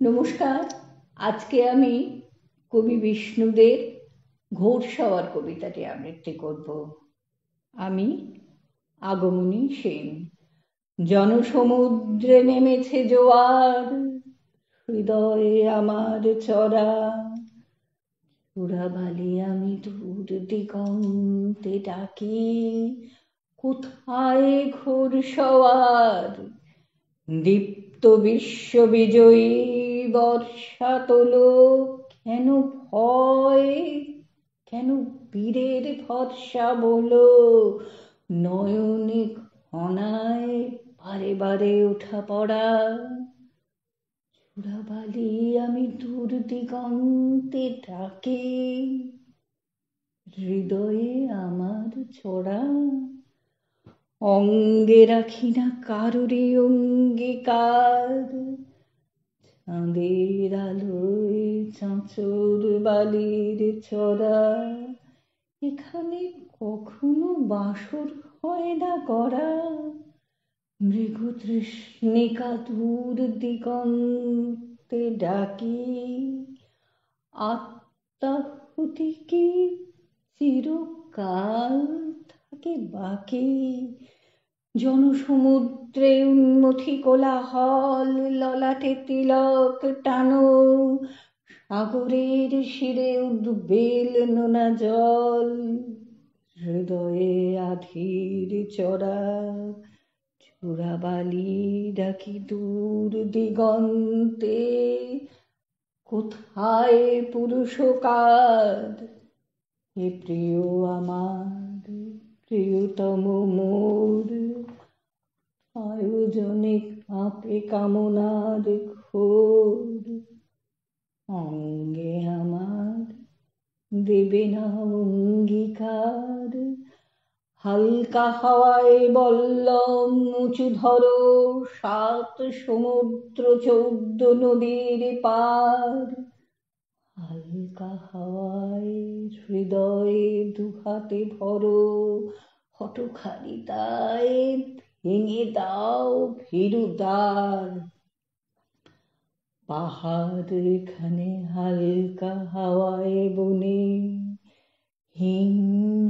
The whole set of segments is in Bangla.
নমস্কার। আজকে আমি কবি বিষ্ণুদের ঘোড়সওয়ার কবিতাটি আবৃত্তি করব। আমি আগমনী সেন। জনসমুদ্রে নেমেছে জোয়ার, হৃদয়ে আমার চড়া চূড়াবালি আমি দূর দিগন্তে ডাকি। কোথায় ঘোড়সওয়ার? দীপ্ত বিশ্ববিজয়ী বর্ষা তোলো, কেন ভয়, কেন বীরের ভরসা বলো? নয়নে ঘনায় বারে বারে ওঠা পড়া, চূড়াবালি আমি দূর দিগন্তে ডাকি। হৃদয়ে আমার ছড়া, অঙ্গে রাখি না কারুরই অঙ্গীকার। চাঁদের আলোয় চাঁচর বালির চড়া, এখানে কখনো বাসর হয় না করা। মৃগতৃষ্ণিকা দূর দিগন্তে ডাকি। আত্মাহুতি কি চিরকাল থাকে বাকি? জনসমুদ্রে উন্মথি কোলাহল, ললাটে তিলক টানো, সাগরের শিরে উদ্বেল নোনা জল। হৃদয়ে আধির চড়া, চূড়াবালি ডাকি দূর দিগন্তে। কোথায় পুরুষকার? হে প্রিয় আমার, প্রিয়তম মোর, আয়োজনে কাঁপে কামনার ঘোর। অঙ্গে আমার দেবে না অঙ্গীকার? হালকা হাওয়ায় বল্লম উঁচু ধরো, 7 সমুদ্র 14 নদীর পার। হালকা হাওয়ায় হৃদয়ে দুহাতে ভরো, হঠখারিতায় ভেঙে দাও ভীরু দ্বার। পাহাড় এখানে হালকা হাওয়ায় বনে, হিম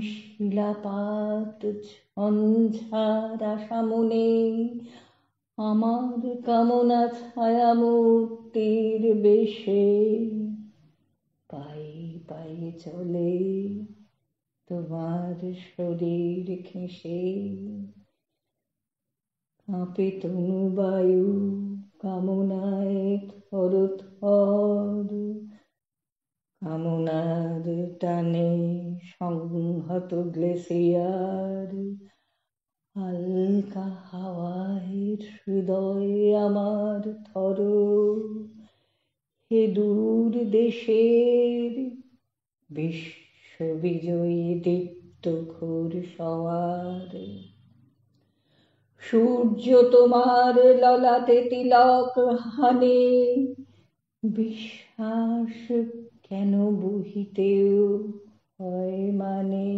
শিলাপাত ঝঞ্ঝার আশা মনে। আমার কামনা ছায়া মূর্তির বেশে, পায়ে পায়ে চলে তোমার শরীর ঘেঁষে। কাঁপে তনু বায়ু কামনায় থর থর, কামনার টানে সংহত গ্লেসিয়ার। হালকা হাওয়ায় হৃদয়ে আমার ধরো, হে দূর দেশের বিশ্ববিজয়ী দীপ্ত ঘোড়সওয়ার। সূর্য তোমার ললাটে তিলক হানে, বিশ্বাস কেন বহিতেও হয় মানে।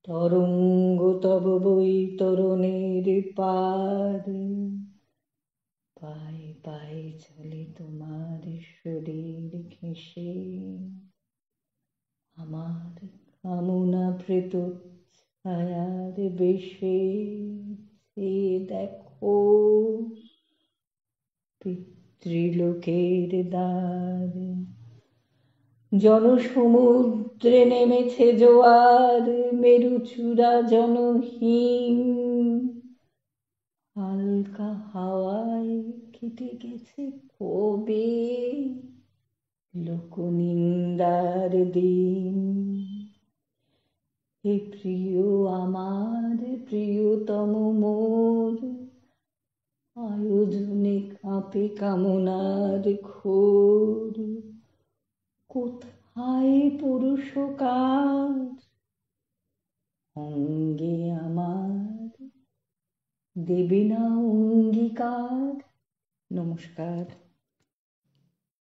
তরঙ্গ তব বৈতরণের পার, পায়ে পায়ে চলে তোমার শরীর ঘেঁষে। আমার কামনা প্রেত ছায়ার বেশে, চেয়ে দেখো পিতৃলোকের দ্বার। জনসমুদ্রে নেমেছে জোয়ার, মেরুচূড়া জনহীন। হালকা হাওয়ায় কেটে গেছে কবে লোকনিন্দার দিন। হে প্রিয় আমার, প্রিয়তম মোর, আয়োজনে কাঁপে কামনার ঘোর। কোথায় পুরুষকার? অঙ্গে আমার দেবে না অঙ্গীকার? নমস্কার।